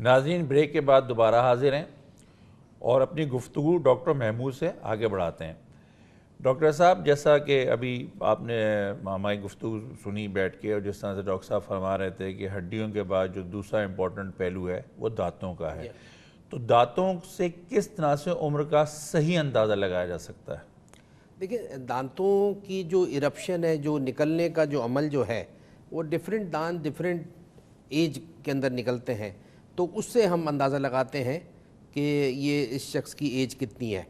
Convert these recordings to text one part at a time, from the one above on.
ناظرین بریک کے بعد دوبارہ حاضر ہیں اور اپنی گفتگو ڈاکٹر محمود سے آگے بڑھاتے ہیں۔ ڈاکٹر صاحب، جیسا کہ ابھی آپ نے ہماری گفتگو سنی بیٹھ کے، اور جس طرح سے ڈاکٹر صاحب فرما رہے تھے کہ ہڈیوں کے بعد جو دوسرا امپورٹنٹ پہلو ہے وہ دانتوں کا ہے، تو دانتوں سے کس طرح سے عمر کا صحیح اندازہ لگایا جا سکتا ہے؟ دیکھیں، دانتوں کی جو ایرپشن ہے، جو نکلنے کا جو عمل جو ہے، وہ ڈیفرنٹ دانت ڈیفرنٹ ایج کے اندر نکلتے ہیں، تو اس سے ہم اندازہ لگاتے ہیں کہ یہ اس شخص کی ایج کتنی ہے۔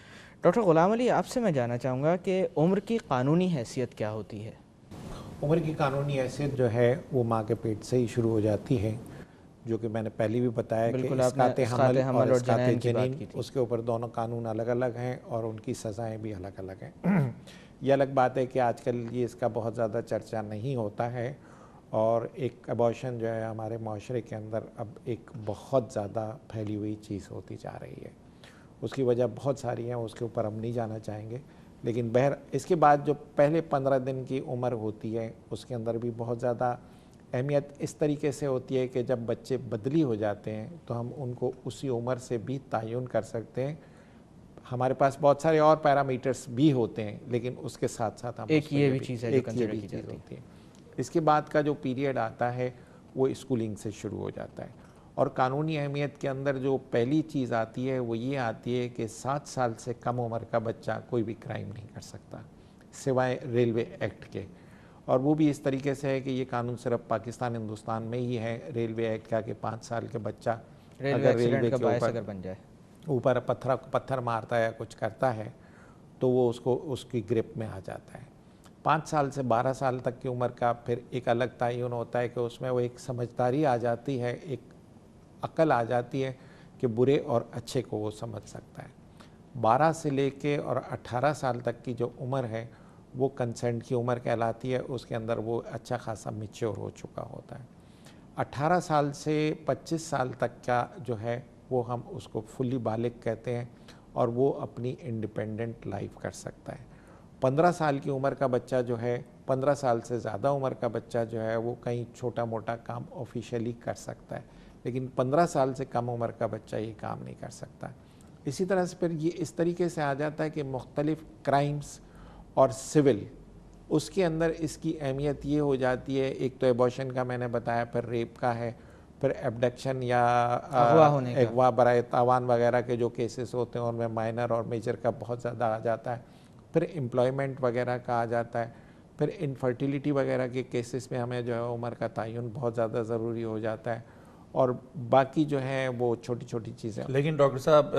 ڈاکٹر غلام علی، آپ سے میں جاننا چاہوں گا کہ عمر کی قانونی حیثیت کیا ہوتی ہے؟ عمر کی قانونی حیثیت جو ہے وہ ماں کے پیٹ سے ہی شروع ہو جاتی ہے، جو کہ میں نے پہلے بھی بتایا کہ اسقاط حمل اور اسقاط جنین، اس کے اوپر دونوں قانون الگ الگ ہیں اور ان کی سزائیں بھی الگ الگ ہیں۔ یہ الگ بات ہے کہ آج کل یہ اس کا بہت زیادہ چرچا نہیں ہوتا ہے، اور ایک ابارشن جو ہے ہمارے معاشرے کے اندر اب ایک بہت زیادہ پھیلی ہوئی چیز ہوتی جا رہی ہے۔ اس کی وجہ بہت ساری ہیں، اس کے اوپر ہم نہیں جانا چاہیں گے، لیکن اس کے بعد جو پہلے 15 دن کی عمر ہوتی ہے اس کے اندر بھی بہت زیادہ اہمیت اس طریقے سے ہوتی ہے کہ جب بچے بدلی ہو جاتے ہیں تو ہم ان کو اسی عمر سے بھی تعین کر سکتے ہیں۔ ہمارے پاس بہت سارے اور پیرامیٹرز بھی ہوتے ہیں، لیکن اس کے ساتھ ساتھ ہم ایک یہ بھی چیز ہے جو کنسیڈر کی جاتی ہوتی ہے۔ اس کے بعد کا جو پیریڈ آتا ہے وہ اسکولنگ سے شروع ہو جاتا ہے، اور قانونی اہمیت کے اندر جو پہلی چیز آتی ہے وہ یہ آتی ہے کہ 7 سال سے کم عمر کا بچہ کوئی بھی کرائم نہیں کر سکتا سوائے ریلوے ایکٹ کے، اور وہ بھی اس طریقے سے ہے کہ یہ قانون صرف پاکستان ہندوستان میں ہی ہے، ریلوے ایکٹ کا، کہ 5 سال کے بچہ اگر ریلوے کے اوپر پتھر مارتا ہے یا کچھ کرتا ہے تو وہ اس کی گرپ میں آ جاتا ہے۔ 5 سال سے 12 سال تک کی عمر کا پھر ایک الگ تعین ہوتا ہے کہ اس میں وہ ایک سمجھداری آ جاتی ہے، ایک عقل آ جاتی ہے کہ برے اور اچھے کو وہ سمجھ سکتا ہے۔ 12 سے لے کے اور 18 سال تک کی جو عمر ہے وہ کنسنٹ کی عمر کہلاتی ہے، اس کے اندر وہ اچھا خاصا میچور ہو چکا ہوتا ہے۔ 18 سال سے 25 سال تک کا جو ہے وہ ہم اس کو فلی بالغ کہتے ہیں، اور وہ اپنی انڈیپینڈنٹ لائف کر سکتا ہے۔ 15 سال کی عمر کا بچہ جو ہے، 15 سال سے زیادہ عمر کا بچہ جو ہے وہ کہیں چھوٹا موٹا کام آفیشیلی کر سکتا ہے، لیکن 15 سال سے کم عمر کا بچہ یہ کام نہیں کر سکتا۔ اسی طرح سے پھر یہ اس طریقے سے آ جاتا ہے کہ مختلف کرائمز اور سول، اس کے اندر اس کی اہمیت یہ ہو جاتی ہے، ایک تو ایبارشن کا میں نے بتایا، پھر ریپ کا ہے، پھر ایبڈکشن یا اغوا برائے تاوان وغیرہ کے جو کیسز ہوتے ہیں ان میں مائنر اور میجر کا بہت زیادہ آ جاتا ہے، پھر امپلائمنٹ وغیرہ کا آ جاتا ہے، پھر انفرٹیلیٹی وغیرہ کے کیسز میں ہمیں جو ہے عمر کا تعین بہت زیادہ ضروری ہو جاتا ہے، اور باقی جو ہیں وہ چھوٹی چھوٹی چیزیں۔ لیکن ڈاکٹر صاحب،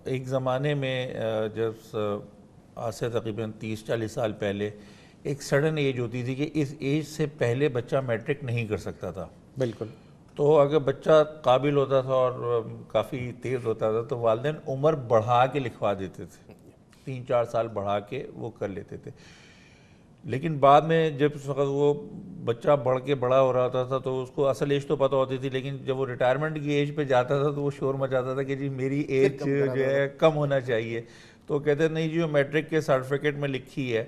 ایک زمانے میں جب آج سے تقریباً 30-40 سال پہلے ایک سڈن ایج ہوتی تھی کہ اس ایج سے پہلے بچہ میٹرک نہیں کر سکتا تھا۔ بالکل۔ تو اگر بچہ قابل ہوتا تھا اور کافی تیز ہوتا تھا تو والدین عمر بڑھا کے لکھوا دیتے تھے، 3-4 سال بڑھا کے وہ کر لیتے تھے، لیکن بعد میں جب اس وقت وہ بچہ بڑھ کے بڑا ہو رہا تھا تو اس کو اصل ایج تو پتہ ہوتی تھی، لیکن جب وہ ریٹائرمنٹ کی ایج پہ جاتا تھا تو وہ شور مچاتا تھا کہ جی میری ایج جو ہے کم ہونا چاہیے، تو کہتے نہیں جی وہ میٹرک کے سرٹیفکیٹ میں لکھی ہے،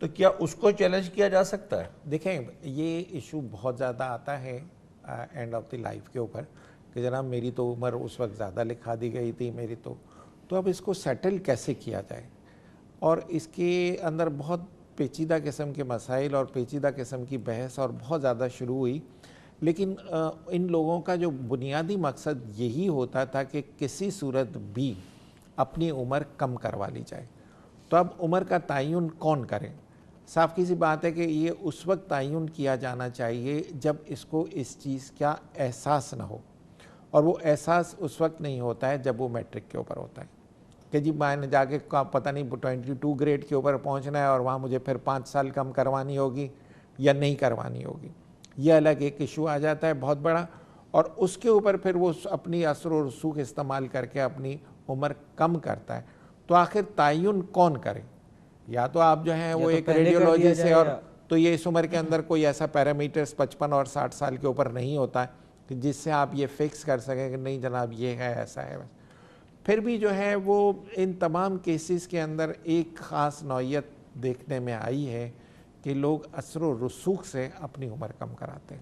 تو کیا اس کو چیلنج کیا جا سکتا ہے؟ دیکھیں، یہ ایشو بہت زیادہ آتا ہے اینڈ آف دی لائف کے اوپر کہ جناب میری تو عمر اس وقت زیادہ لکھا دی گئی تھی، میری تو اب اس کو سیٹل کیسے کیا جائے، اور اس کے اندر بہت پیچیدہ قسم کے مسائل اور پیچیدہ قسم کی بحث اور بہت زیادہ شروع ہوئی، لیکن ان لوگوں کا جو بنیادی مقصد یہی ہوتا تھا کہ کسی صورت بھی اپنی عمر کم کروا لی جائے۔ تو اب عمر کا تعین کون کرے؟ صاف کی سی بات ہے کہ یہ اس وقت تعین کیا جانا چاہیے جب اس کو اس چیز کا احساس نہ ہو، اور وہ احساس اس وقت نہیں ہوتا ہے جب وہ میٹرک کے اوپر ہوتا ہے کہ جی میں نے جا کے پتہ نہیں 22 گریڈ کے اوپر پہنچنا ہے اور وہاں مجھے پھر 5 سال کم کروانی ہوگی یا نہیں کروانی ہوگی، یہ الگ ایک ایشو آ جاتا ہے بہت بڑا، اور اس کے اوپر پھر وہ اپنی اثر و رسوخ استعمال کر کے اپنی عمر کم کرتا ہے۔ تو آخر تعین کون کرے؟ یا تو آپ جو ہیں وہ ایک ریڈیولوجی سے، اور تو یہ اس عمر کے اندر کوئی ایسا پیرامیٹرز 55 اور 60 سال کے اوپر نہیں ہوتا ہے کہ جس سے آپ یہ فکس کر سکیں کہ نہیں جناب یہ ہے ایسا ہے۔ پھر بھی جو ہے وہ ان تمام کیسز کے اندر ایک خاص نوعیت دیکھنے میں آئی ہے کہ لوگ اثر و رسوخ سے اپنی عمر کم کراتے ہیں۔